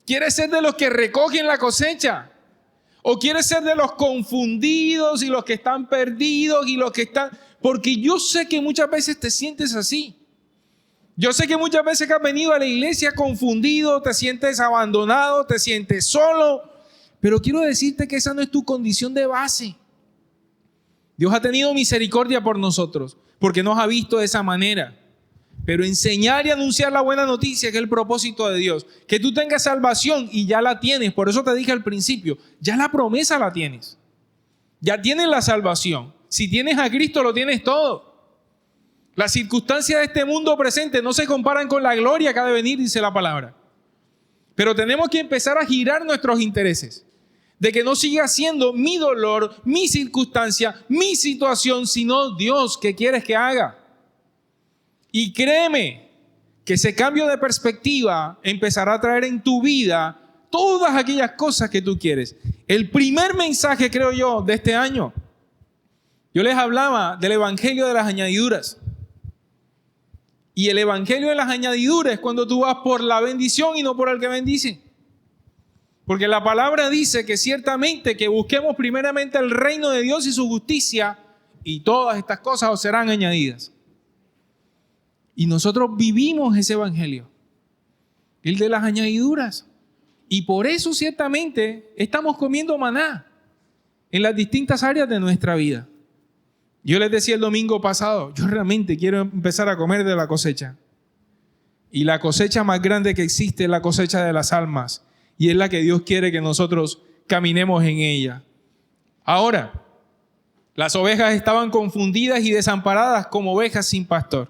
¿Quieres ser de los que recogen la cosecha? ¿O quieres ser de los confundidos y los que están perdidos y los que están...? Porque yo sé que muchas veces te sientes así. Yo sé que muchas veces que has venido a la iglesia confundido, te sientes abandonado, te sientes solo. Pero quiero decirte que esa no es tu condición de base. Dios ha tenido misericordia por nosotros, porque nos ha visto de esa manera. Pero enseñar y anunciar la buena noticia, que es el propósito de Dios. Que tú tengas salvación y ya la tienes. Por eso te dije al principio, ya la promesa la tienes. Ya tienes la salvación. Si tienes a Cristo, lo tienes todo. Las circunstancias de este mundo presente no se comparan con la gloria que ha de venir, dice la palabra. Pero tenemos que empezar a girar nuestros intereses. de que no siga siendo mi dolor, mi circunstancia, mi situación, sino Dios, ¿qué quieres que haga? Y créeme que ese cambio de perspectiva empezará a traer en tu vida todas aquellas cosas que tú quieres. El primer mensaje, creo yo, de este año, yo les hablaba del evangelio de las añadiduras. Y el evangelio de las añadiduras es cuando tú vas por la bendición y no por el que bendice. Porque la palabra dice que ciertamente que busquemos primeramente el reino de Dios y su justicia, y todas estas cosas os serán añadidas. Y nosotros vivimos ese evangelio, el de las añadiduras. Y por eso ciertamente estamos comiendo maná en las distintas áreas de nuestra vida. Yo les decía el domingo pasado, yo realmente quiero empezar a comer de la cosecha. Y la cosecha más grande que existe es la cosecha de las almas. Y es la que Dios quiere que nosotros caminemos en ella. Ahora, las ovejas estaban confundidas y desamparadas como ovejas sin pastor.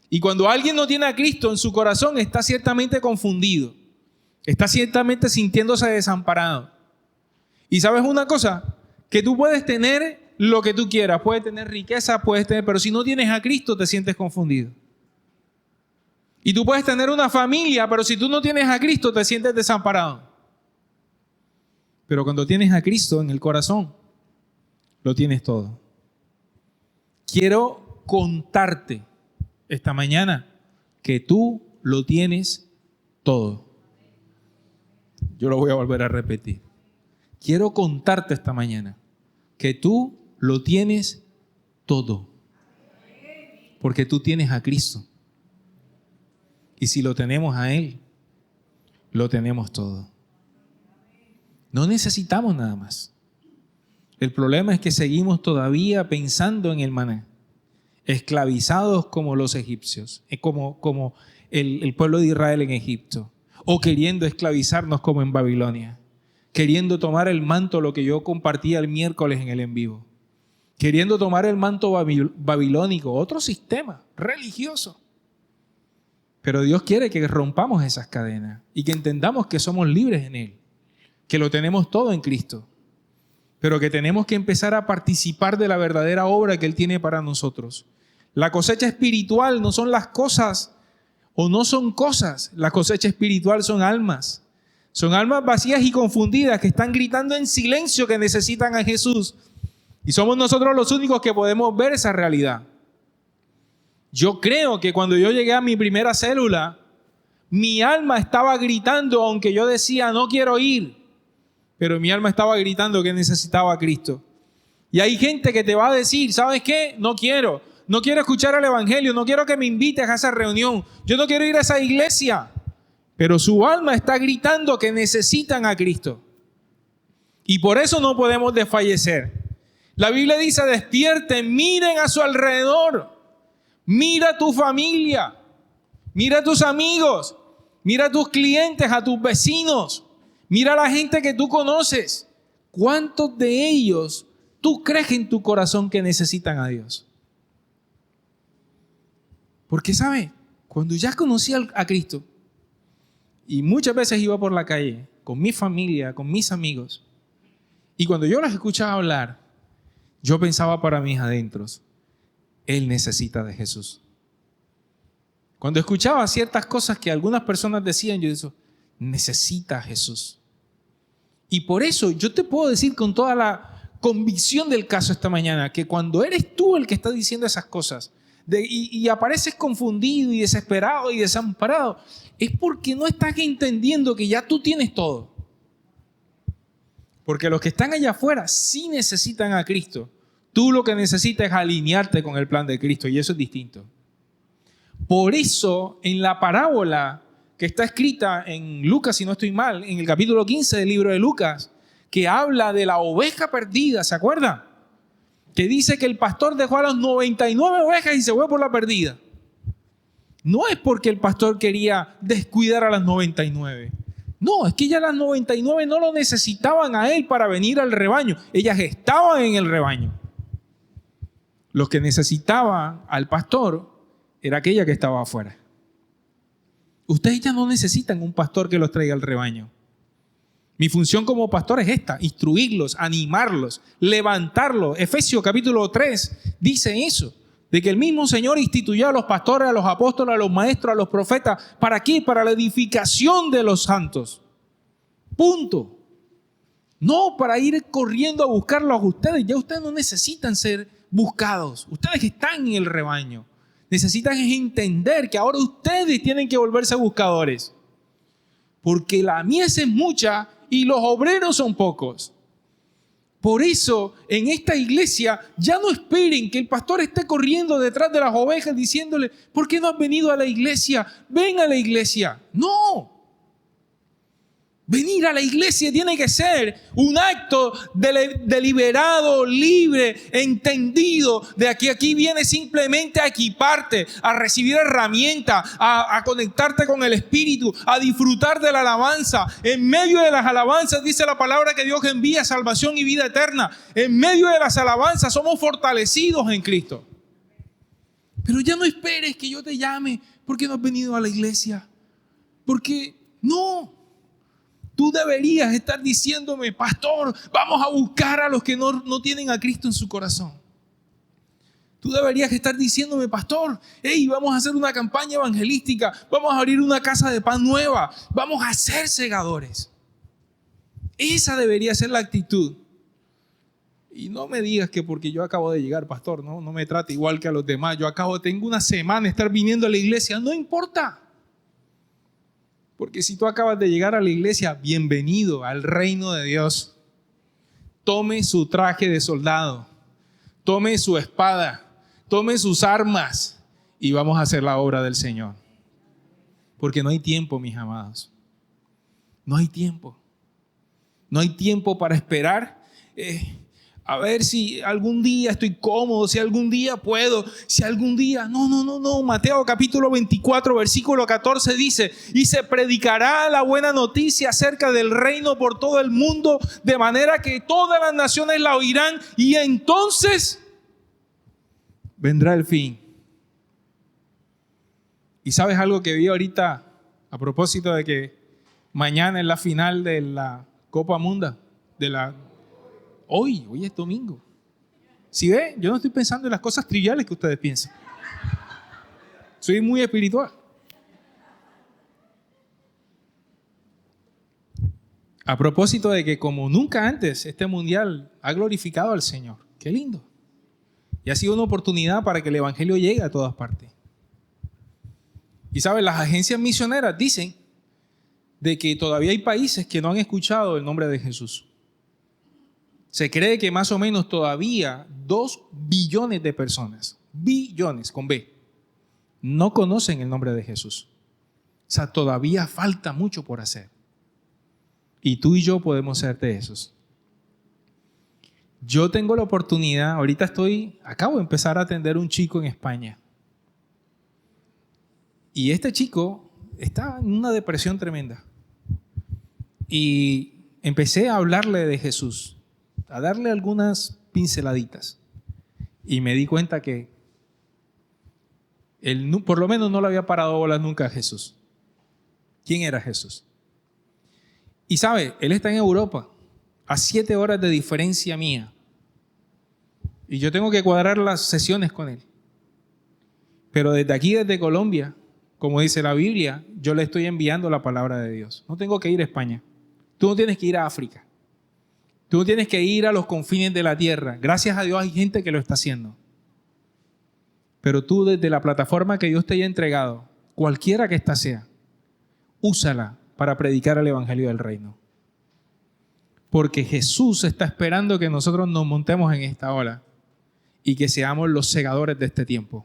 Y cuando alguien no tiene a Cristo en su corazón, está ciertamente confundido. Está ciertamente sintiéndose desamparado. Y ¿sabes una cosa? Que tú puedes tener lo que tú quieras, puedes tener riqueza, pero si no tienes a Cristo te sientes confundido. Y tú puedes tener una familia, pero si tú no tienes a Cristo te sientes desamparado. Pero cuando tienes a Cristo en el corazón, lo tienes todo. Quiero contarte esta mañana que tú lo tienes todo. Yo lo voy a volver a repetir. Quiero contarte esta mañana que tú lo tienes todo. Porque tú tienes a Cristo. Y si lo tenemos a Él, lo tenemos todo. No necesitamos nada más. El problema es que seguimos todavía pensando en el maná, esclavizados como los egipcios, como el pueblo de Israel en Egipto, o queriendo esclavizarnos como en Babilonia, queriendo tomar el manto, lo que yo compartía el miércoles en el en vivo, queriendo tomar el manto babilónico, otro sistema religioso. Pero Dios quiere que rompamos esas cadenas y que entendamos que somos libres en Él, que lo tenemos todo en Cristo, pero que tenemos que empezar a participar de la verdadera obra que Él tiene para nosotros. La cosecha espiritual no son las cosas o no son cosas, la cosecha espiritual son almas. Son almas vacías y confundidas que están gritando en silencio que necesitan a Jesús. Y somos nosotros los únicos que podemos ver esa realidad. Yo creo que cuando yo llegué a mi primera célula, mi alma estaba gritando, aunque yo decía no quiero ir, pero mi alma estaba gritando que necesitaba a Cristo. Y hay gente que te va a decir, ¿sabes qué? No quiero escuchar el evangelio, no quiero que me invites a esa reunión, yo no quiero ir a esa iglesia. Pero su alma está gritando que necesitan a Cristo. Y por eso no podemos desfallecer. La Biblia dice, despierten, miren a su alrededor. Mira a tu familia, mira a tus amigos, mira a tus clientes, a tus vecinos, mira a la gente que tú conoces. ¿Cuántos de ellos tú crees en tu corazón que necesitan a Dios? Porque, ¿sabe? Cuando ya conocí a Cristo, y muchas veces iba por la calle con mi familia, con mis amigos, y cuando yo los escuchaba hablar, yo pensaba para mis adentros, Él necesita de Jesús. Cuando escuchaba ciertas cosas que algunas personas decían, yo decía, necesita a Jesús. Y por eso yo te puedo decir con toda la convicción del caso esta mañana, que cuando eres tú el que está diciendo esas cosas, y apareces confundido y desesperado y desamparado, es porque no estás entendiendo que ya tú tienes todo. Porque los que están allá afuera sí necesitan a Cristo. Tú lo que necesitas es alinearte con el plan de Cristo, y eso es distinto. Por eso, en la parábola que está escrita en Lucas, si no estoy mal, en el capítulo 15 del libro de Lucas, que habla de la oveja perdida, ¿se acuerdan? Que dice que el pastor dejó a las 99 ovejas y se fue por la perdida. No es porque el pastor quería descuidar a las 99. No, es que ya las 99 no lo necesitaban a él para venir al rebaño. Ellas estaban en el rebaño. Los que necesitaban al pastor era aquella que estaba afuera. Ustedes ya no necesitan un pastor que los traiga al rebaño. Mi función como pastor es esta: instruirlos, animarlos, levantarlos. Efesios capítulo 3 dice eso, de que el mismo Señor instituyó a los pastores, a los apóstoles, a los maestros, a los profetas. ¿Para qué? Para la edificación de los santos. Punto. No para ir corriendo a buscarlos a ustedes. Ya ustedes no necesitan ser buscados. Ustedes que están en el rebaño necesitan entender que ahora ustedes tienen que volverse buscadores. Porque la mies es mucha y los obreros son pocos. Por eso, en esta iglesia, ya no esperen que el pastor esté corriendo detrás de las ovejas diciéndole: ¿por qué no has venido a la iglesia? Ven a la iglesia. No. Venir a la iglesia tiene que ser un acto deliberado, libre, entendido, de que aquí viene simplemente a equiparte, a recibir herramientas, a conectarte con el Espíritu, a disfrutar de la alabanza. En medio de las alabanzas dice la palabra que Dios envía salvación y vida eterna. En medio de las alabanzas somos fortalecidos en Cristo. Pero ya no esperes que yo te llame porque no has venido a la iglesia. Porque no. Tú deberías estar diciéndome: pastor, vamos a buscar a los que no tienen a Cristo en su corazón. Tú deberías estar diciéndome: pastor, hey, vamos a hacer una campaña evangelística, vamos a abrir una casa de pan nueva, vamos a ser segadores. Esa debería ser la actitud. Y no me digas que porque yo acabo de llegar, pastor, no me trate igual que a los demás. Tengo una semana de estar viniendo a la iglesia. No importa. Porque si tú acabas de llegar a la iglesia, bienvenido al reino de Dios. Tome su traje de soldado, tome su espada, tome sus armas y vamos a hacer la obra del Señor. Porque no hay tiempo, mis amados. No hay tiempo. No hay tiempo para esperar. A ver si algún día estoy cómodo, si algún día puedo, si algún día... No. Mateo capítulo 24, versículo 14 dice: y se predicará la buena noticia acerca del reino por todo el mundo, de manera que todas las naciones la oirán, y entonces vendrá el fin. ¿Y sabes algo que vi ahorita a propósito de que mañana es la final de la Copa Munda? Hoy es domingo. ¿Sí ve? Yo no estoy pensando en las cosas triviales que ustedes piensan. Soy muy espiritual. A propósito de que como nunca antes este mundial ha glorificado al Señor. Qué lindo. Y ha sido una oportunidad para que el evangelio llegue a todas partes. Y saben, las agencias misioneras dicen de que todavía hay países que no han escuchado el nombre de Jesús. Se cree que más o menos todavía 2 billones de personas, billones con B, no conocen el nombre de Jesús. O sea, todavía falta mucho por hacer. Y tú y yo podemos ser de esos. Yo tengo la oportunidad, ahorita acabo de empezar a atender a un chico en España. Y este chico está en una depresión tremenda. Y empecé a hablarle de Jesús, a darle algunas pinceladitas. Y me di cuenta que él por lo menos no le había parado bolas nunca a Jesús. ¿Quién era Jesús? Y sabe, él está en Europa, a 7 horas de diferencia mía. Y yo tengo que cuadrar las sesiones con él. Pero desde aquí, desde Colombia, como dice la Biblia, yo le estoy enviando la palabra de Dios. No tengo que ir a España. Tú no tienes que ir a África. Tú no tienes que ir a los confines de la tierra. Gracias a Dios hay gente que lo está haciendo. Pero tú, desde la plataforma que Dios te haya entregado, cualquiera que ésta sea, úsala para predicar el evangelio del reino. Porque Jesús está esperando que nosotros nos montemos en esta ola y que seamos los segadores de este tiempo.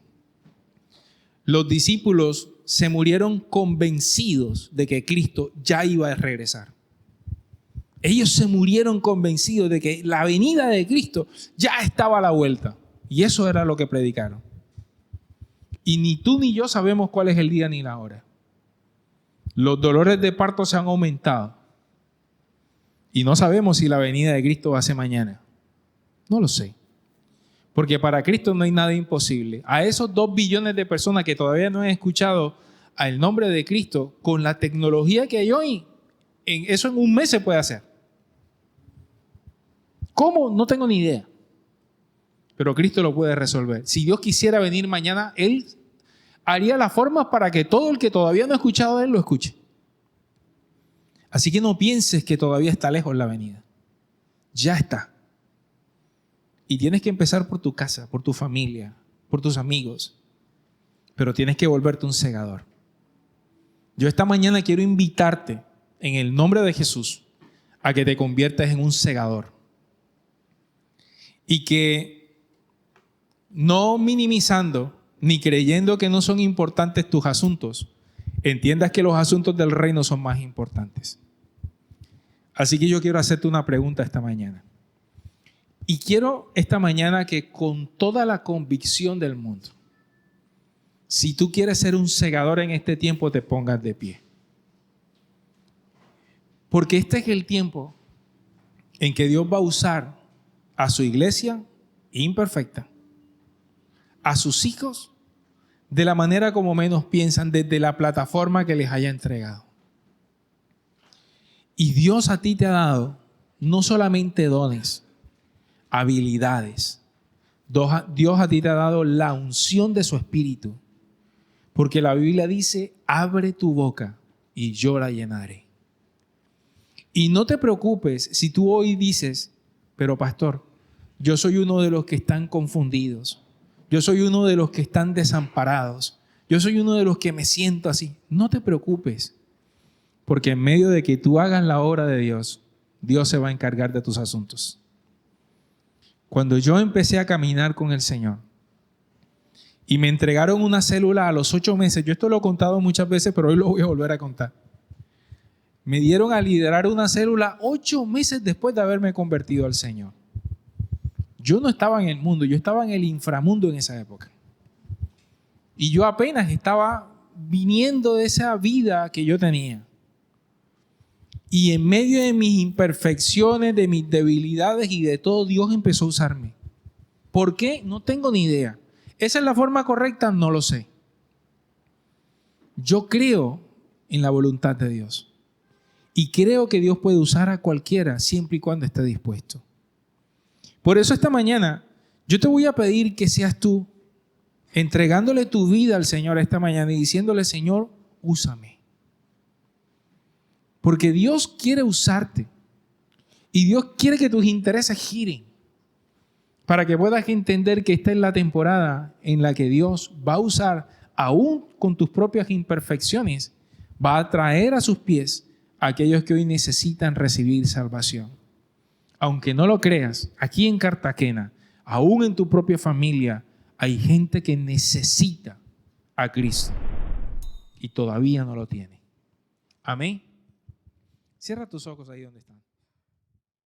Los discípulos se murieron convencidos de que Cristo ya iba a regresar. Ellos se murieron convencidos de que la venida de Cristo ya estaba a la vuelta. Y eso era lo que predicaron. Y ni tú ni yo sabemos cuál es el día ni la hora. Los dolores de parto se han aumentado. Y no sabemos si la venida de Cristo va a ser mañana. No lo sé. Porque para Cristo no hay nada imposible. A esos 2 billones de personas que todavía no han escuchado el nombre de Cristo, con la tecnología que hay hoy, Eso en un mes se puede hacer. ¿Cómo? No tengo ni idea. Pero Cristo lo puede resolver. Si Dios quisiera venir mañana, Él haría las formas para que todo el que todavía no ha escuchado de Él lo escuche. Así que no pienses que todavía está lejos la venida. Ya está. Y tienes que empezar por tu casa, por tu familia, por tus amigos. Pero tienes que volverte un segador. Yo esta mañana quiero invitarte en el nombre de Jesús a que te conviertas en un segador. Y que no minimizando ni creyendo que no son importantes tus asuntos, entiendas que los asuntos del reino son más importantes. Así que yo quiero hacerte una pregunta esta mañana. Y quiero esta mañana que con toda la convicción del mundo, si tú quieres ser un segador en este tiempo, te pongas de pie. Porque este es el tiempo en que Dios va a usar a su iglesia imperfecta, a sus hijos, de la manera como menos piensan, desde la plataforma que les haya entregado. Y Dios a ti te ha dado no solamente dones, habilidades. Dios a ti te ha dado la unción de su Espíritu. Porque la Biblia dice, abre tu boca y yo la llenaré. Y no te preocupes si tú hoy dices, pero pastor, yo soy uno de los que están confundidos. Yo soy uno de los que están desamparados. Yo soy uno de los que me siento así. No te preocupes, porque en medio de que tú hagas la obra de Dios, Dios se va a encargar de tus asuntos. Cuando yo empecé a caminar con el Señor y me entregaron una célula a los 8 meses, yo esto lo he contado muchas veces, pero hoy lo voy a volver a contar. Me dieron a liderar una célula 8 meses después de haberme convertido al Señor. Yo no estaba en el mundo, yo estaba en el inframundo en esa época. Y yo apenas estaba viniendo de esa vida que yo tenía. Y en medio de mis imperfecciones, de mis debilidades y de todo, Dios empezó a usarme. ¿Por qué? No tengo ni idea. ¿Esa es la forma correcta? No lo sé. Yo creo en la voluntad de Dios. Y creo que Dios puede usar a cualquiera siempre y cuando esté dispuesto. Por eso esta mañana yo te voy a pedir que seas tú entregándole tu vida al Señor esta mañana y diciéndole, Señor, úsame. Porque Dios quiere usarte y Dios quiere que tus intereses giren para que puedas entender que esta es la temporada en la que Dios va a usar, aún con tus propias imperfecciones, va a traer a sus pies a aquellos que hoy necesitan recibir salvación. Aunque no lo creas, aquí en Cartagena, aún en tu propia familia, hay gente que necesita a Cristo y todavía no lo tiene. Amén. Cierra tus ojos ahí donde están.